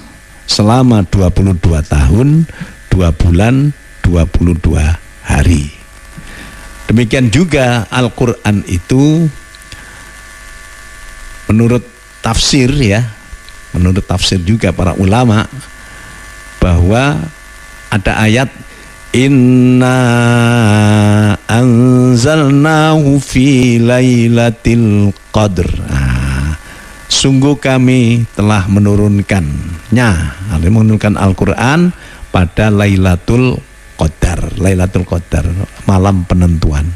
selama 22 tahun 2 bulan 22 hari. Demikian juga Al-Quran itu menurut tafsir ya, menurut tafsir juga para ulama, bahwa ada ayat inna anzalnahu fi lailatul qadr. Nah, sungguh kami telah menurunkannya, menurunkan Al-Quran pada Lailatul Qadar. Lailatul Qadar, malam penentuan.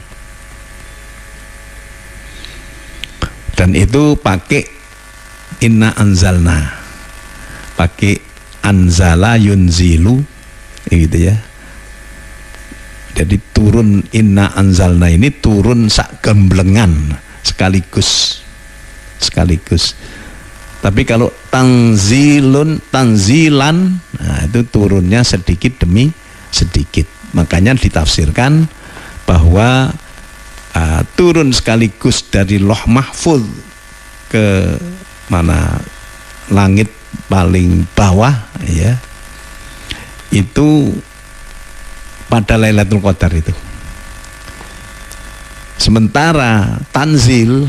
Dan itu pakai inna anzalna, pakai anzala yunzilu gitu ya. Jadi turun inna anzalna ini turun sak gemblengan sekaligus. Tapi kalau tanzilan, nah itu turunnya sedikit demi sedikit. Makanya ditafsirkan bahwa turun sekaligus dari Loh Mahfuz ke mana, langit paling bawah ya, itu pada Lailatul Qadar itu. Sementara tanzil,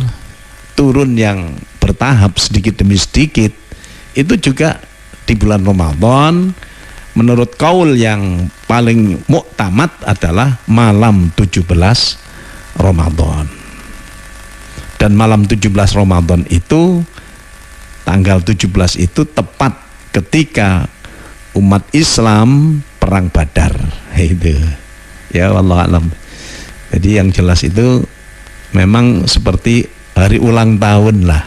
turun yang bertahap sedikit demi sedikit, itu juga di bulan Ramadan menurut kaul yang paling muktamad adalah malam 17 Ramadan. Dan malam 17 Ramadan itu, tanggal 17 itu tepat ketika umat Islam perang Badar. Itu ya, wallahu alam. Jadi yang jelas itu memang seperti hari ulang tahun lah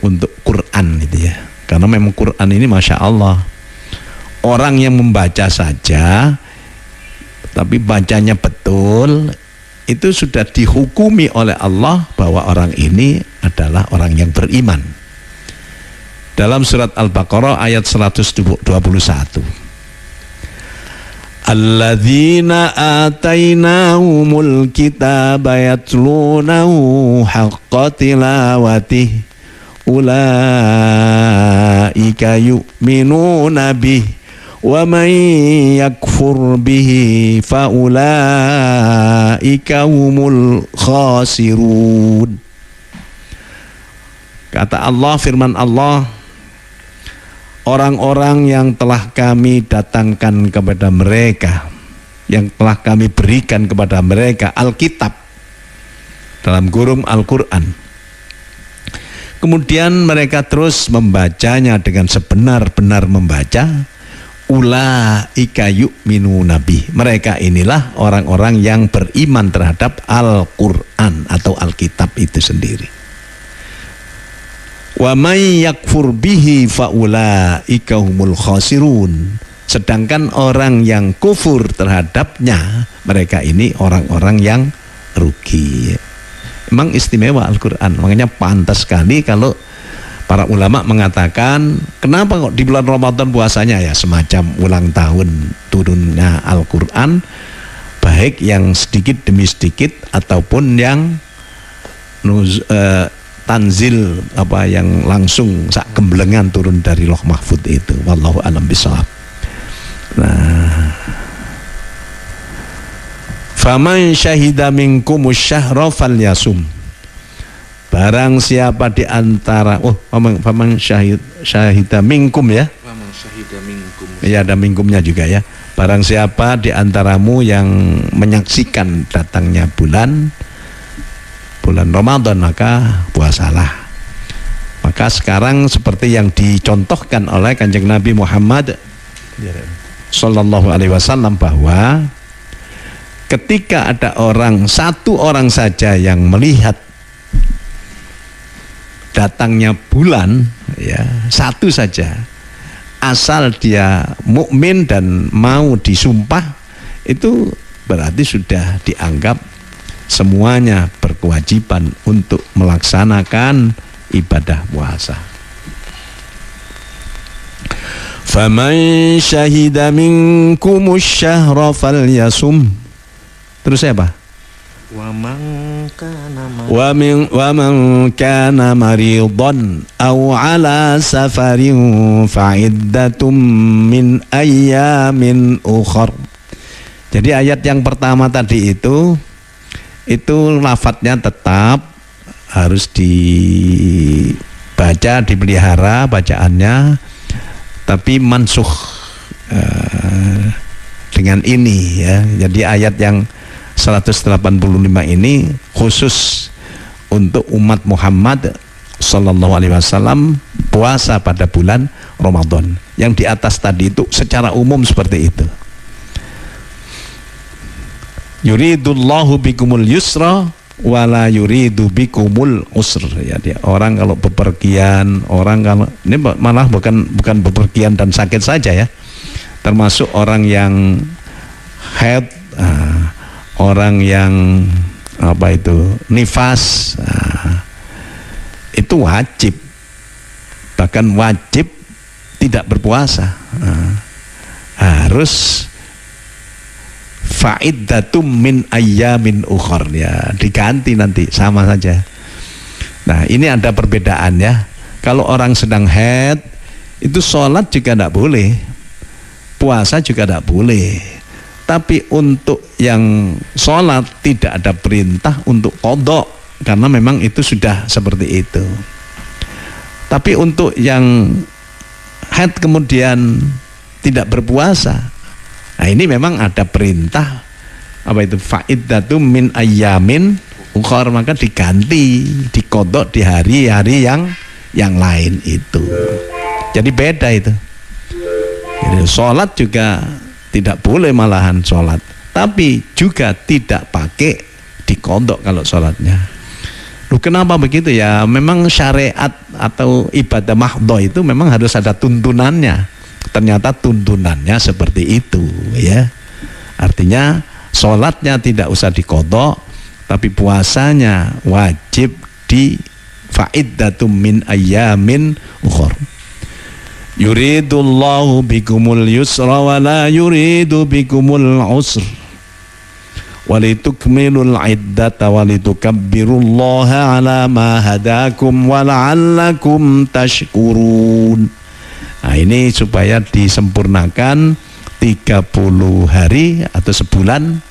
untuk Quran itu ya. Karena memang Quran ini Masya Allah, orang yang membaca saja tapi bacanya betul, itu sudah dihukumi oleh Allah bahwa orang ini adalah orang yang beriman. Dalam surat Al-Baqarah ayat 121, alladzina atainahumul kitaba yatlunahu haqqa tilawatih ulaika yu'minuna bih wa man yakfur bihi fa ulaika humul khasirun. Kata Allah, firman Allah, orang-orang yang telah kami datangkan kepada mereka, yang telah kami berikan kepada mereka Alkitab, dalam kurung Al-Quran, kemudian mereka terus membacanya dengan sebenar-benar membaca, ulaika yu'minuna bih, mereka inilah orang-orang yang beriman terhadap Al-Quran atau Alkitab itu sendiri. Wa may yakfur bihi fa ulaika humul khasirun, sedangkan orang yang kufur terhadapnya, mereka ini orang-orang yang rugi. Memang istimewa Al-Quran, makanya pantas sekali kalau para ulama mengatakan, kenapa kok di bulan Ramadan puasanya? Ya semacam ulang tahun turunnya Al-Quran, baik yang sedikit demi sedikit ataupun yang tanzil, apa yang langsung sak gemblengan turun dari Loh Mahfud itu. Wallahu a'lam bishawab. Nah, faman syahida minkumus syahra falyasum, barang siapa di antara, faman syahida minkum ya. Faman syahida minkum. Ya, ada minkumnya juga ya. Barang siapa di antaramu yang menyaksikan datangnya bulan Ramadan, maka puasalah. Maka sekarang seperti yang dicontohkan oleh Kanjeng Nabi Muhammad Sallallahu Alaihi Wasallam, bahwa ketika ada satu orang saja yang melihat datangnya bulan, ya satu saja, asal dia mukmin dan mau disumpah, itu berarti sudah dianggap semuanya berkewajiban untuk melaksanakan ibadah puasa. Faman syahida minkumus syahra falyasum. Terus apa? Wa man kana maridan aw ala safarin fa iddatum min ayyamin ukhar. Jadi ayat yang pertama tadi itu lafadznya tetap harus dibaca, dipelihara bacaannya, tapi mansukh dengan ini ya. Jadi ayat yang 185 ini khusus untuk umat Muhammad Sallallahu Alaihi Wasallam puasa pada bulan Ramadan. Yang di atas tadi itu secara umum seperti itu. Yuridullahu bikumul yusra wala yuridu bikumul usr. Ya, dia orang kalau bepergian, orang kalau ini malah bukan bepergian dan sakit saja ya, termasuk orang yang haid, orang yang nifas, itu wajib, bahkan wajib tidak berpuasa, harus fa'iddatum min ayyamin ukhar, ya diganti nanti sama saja. Nah, ini ada perbedaan ya. Kalau orang sedang haid itu sholat juga tidak boleh, puasa juga tidak boleh. Tapi untuk yang sholat tidak ada perintah untuk qadha, karena memang itu sudah seperti itu. Tapi untuk yang haid kemudian tidak berpuasa. Nah, ini memang ada perintah apa itu fa'iddatu min ayyamin ukhar, maka diganti, dikodok di hari-hari yang lain itu. Jadi beda itu. Jadi sholat juga tidak boleh malahan sholat, tapi juga tidak pakai dikodok kalau sholatnya. Loh, kenapa begitu ya? Memang syariat atau ibadah mahdhah itu memang harus ada tuntunannya. Ternyata tuntunannya seperti itu ya. Artinya sholatnya tidak usah dikodok, tapi puasanya wajib di fa'iddatum min ayyamin ukhar. Yuridullahu bikumul yusra wa la yuridu bikumul usr walitukmilul iddata walitukabbirullaha ala ma hadakum wa la'allakum tashkurun. Nah, ini supaya disempurnakan 30 hari atau sebulan.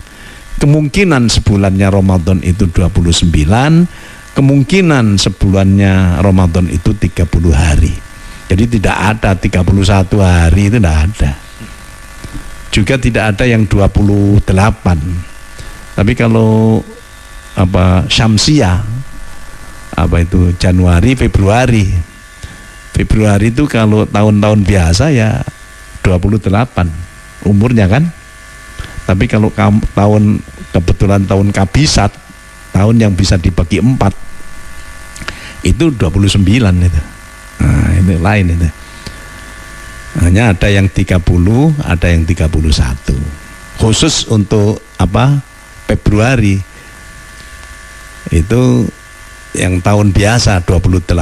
Kemungkinan sebulannya Ramadan itu 29, kemungkinan sebulannya Ramadan itu 30 hari. Jadi tidak ada 31 hari, itu tidak ada. Juga tidak ada yang 28. Tapi kalau syamsiah, itu Januari, Februari. Februari itu kalau tahun-tahun biasa ya 28 umurnya kan. Tapi kalau kebetulan tahun kabisat, tahun yang bisa dibagi 4, itu 29 itu. Nah, itu lain itu. Hanya ada yang 30, ada yang 31. Khusus untuk Februari itu yang tahun biasa 28,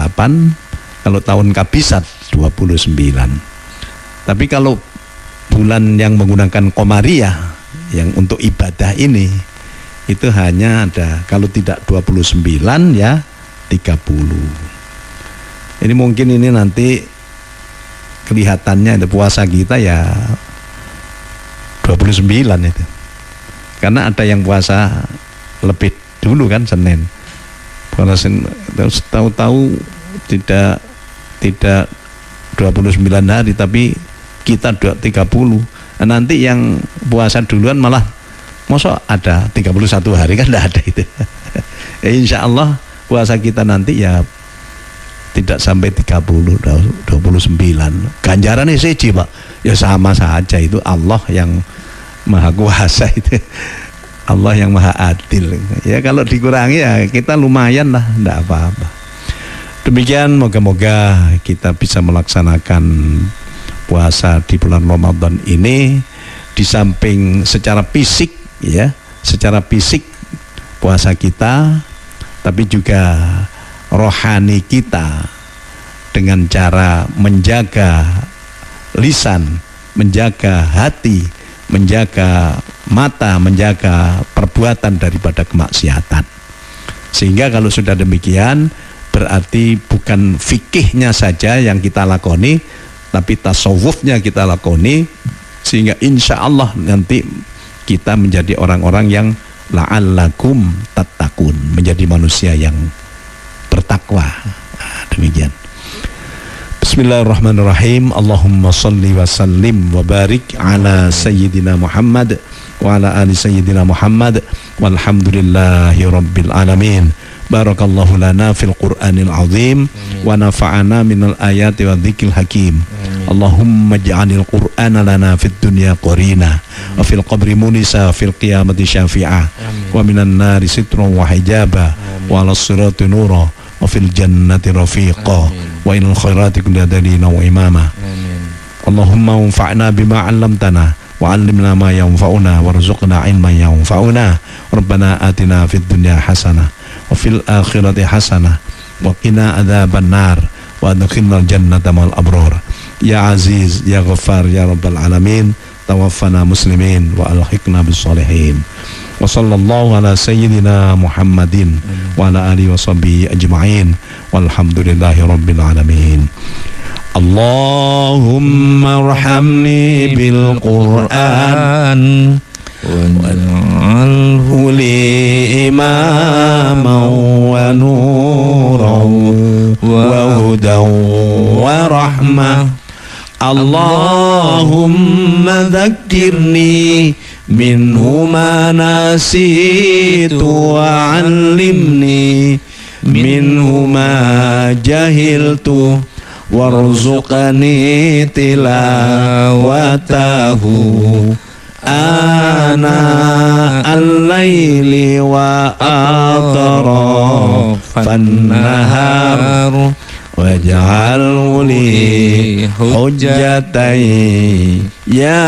kalau tahun kabisat 29. Tapi kalau bulan yang menggunakan Qomariyah yang untuk ibadah ini itu hanya ada, kalau tidak 29 ya 30. Ini mungkin ini nanti kelihatannya itu puasa kita ya 29 itu. Karena ada yang puasa lebih dulu kan, Senin. Puasa tahu-tahu tidak 29 hari tapi kita 30. Nah, nanti yang puasa duluan malah masa ada 31 hari kan, tidak ada itu. Ya, insya Allah puasa kita nanti ya tidak sampai 30, 29. Ganjarannya seji Pak, ya sama saja, itu Allah yang maha kuasa itu. Allah yang maha adil. Ya kalau dikurangi ya kita lumayan lah, tidak apa-apa. Demikian, moga-moga kita bisa melaksanakan puasa di bulan Ramadan ini, di samping secara fisik ya, secara fisik puasa kita, tapi juga rohani kita dengan cara menjaga lisan, menjaga hati, menjaga mata, menjaga perbuatan daripada kemaksiatan. Sehingga kalau sudah demikian, berarti bukan fikihnya saja yang kita lakoni, tapi tasawufnya kita lakoni, sehingga insya Allah nanti kita menjadi orang-orang yang la'allakum tattaqun, menjadi manusia yang bertakwa. Demikian. Bismillahirrahmanirrahim. Allahumma salli wa sallim wa barik ala sayyidina Muhammad wa ala ali sayyidina Muhammad walhamdulillahi rabbil alamin. Barakallahu lana fil Qur'anil azim wa nafa'ana minal ayati wa dzikril hakim. Allahumma ij'alil Qur'ana lana fid dunya qarina wa fil qabri munisa fil qiyamati syafi'ah wa minan nari sitrun wa hijaba wa 'alas sirati nura wa fil jannati rafiqa wa ilal khairati kulli dalina wa imama. Allahumma anfa'na bima 'allamtana wa 'allimna ma yanfa'una warzuqna 'ilman yanfa'una. Rabbana atina fid dunya hasanah wa fil akhirati hasanah wa qina adzaban nar wa adkhilnal jannata ma'al abrar. Ya Aziz ya Ghaffar ya Rabbal alamin, tawaffana muslimin wa alhiqna bis salihin. Wa sallallahu ala sayyidina Muhammadin wa ala alihi wa sahbihi ajma'in walhamdulillahi rabbil alamin. Allahumma arhamni bil Qur'an waj'alhu li imaman wa nuran wa hudan wa rahmah. Allahumma dhakkirni minhu ma nasitu wa 'allimni minhu ma jahiltu warzuqni tilawatahu ana al-laili wa atrafan nahar waj'alhu li hujjatai ya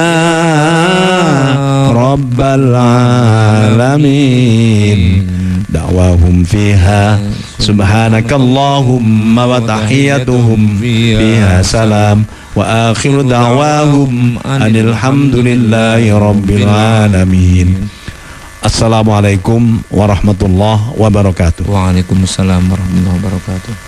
rabbal alamin. Da'wahum fiha subhanakallahumma wa tahiyyatuhum fiha salam wa akhiru da'wahum anil hamdulillahi rabbil alamin. Assalamualaikum warahmatullahi wabarakatuh. Waalaikumsalam warahmatullahi wabarakatuh.